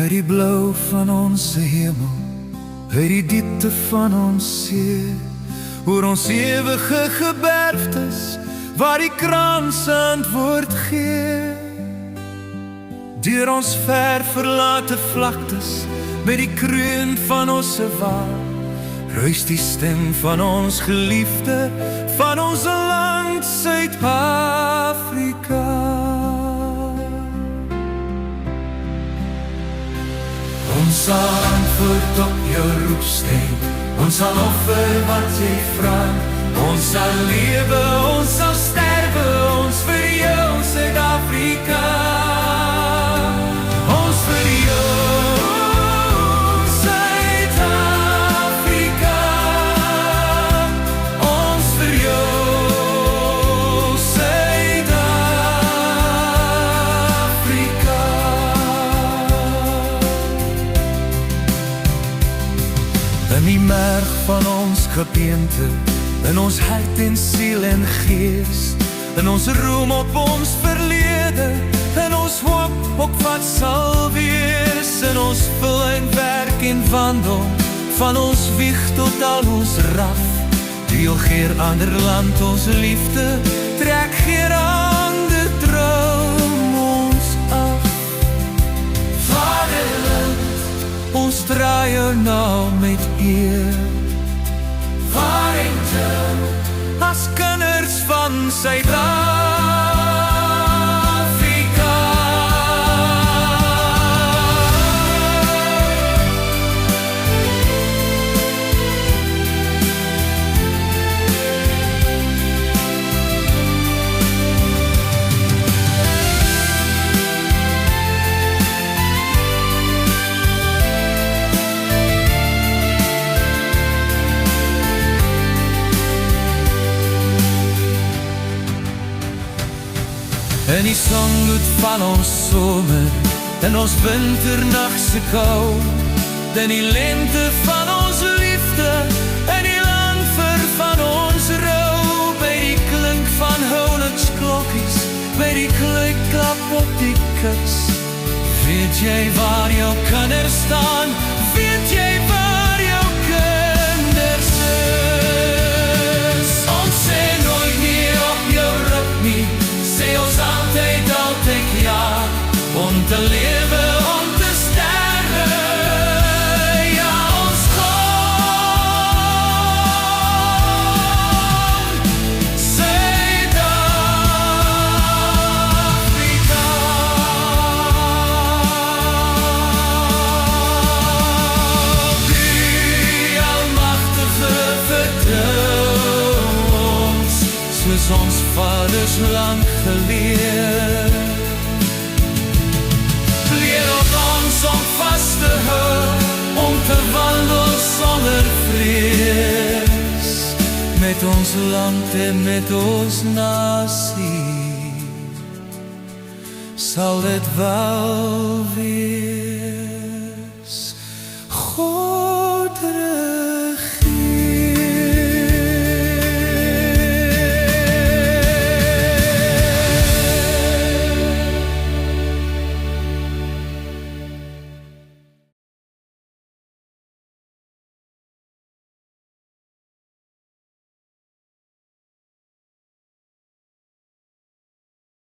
Uit die blauw van onze hemel, uit die diepte van ons see, oor ons ewige geberftes, waar die krans antwoord gee. Deur ons ver verlate vlaktes, met die kroon van ons waal, ruis die stem van ons geliefde, van ons land Suid-Afrika. Ons sal antwoord op jou roepstem, ons sal offer wat jy vraag. Ons sal lewe, ons sal sterwe, ons vir jou Suid-Afrika. Ons vir jou Suid-Afrika. Ons vir jou Suid-Afrika. In die merg van ons gebeente, in ons hart en siel en gees, in ons roem op ons verlede, in ons hoop op wat sal wees, in ons vul en werk en wandel, van ons wieg tot al ons raf, deel geer ander land ons liefde, trek geer ander droom ons af. Vaderland, ons draai jou nou met eer, as kinders van Suid-Afrika. In die songloed van ons somer, in ons winternachtse kou, in die lente van ons liefde, in die landver van ons rou, by die klink van Hollands klokkies, by die kluikklap op die kus. Weet jy waar jou kinders staan? Weet jy waar jou kinders is? Ons sê nooit meer op jou rug nie, sê ons altyd ja, om te lewe, om te sterwe. Ja, ons kom Suid-Afrika. Die Almachtige vertrou ons, soos ons vaders lang geleer. Leer ons om vast te hou, om te wandel sonder vrees, met ons land en met ons nasie, sal dit wel wees.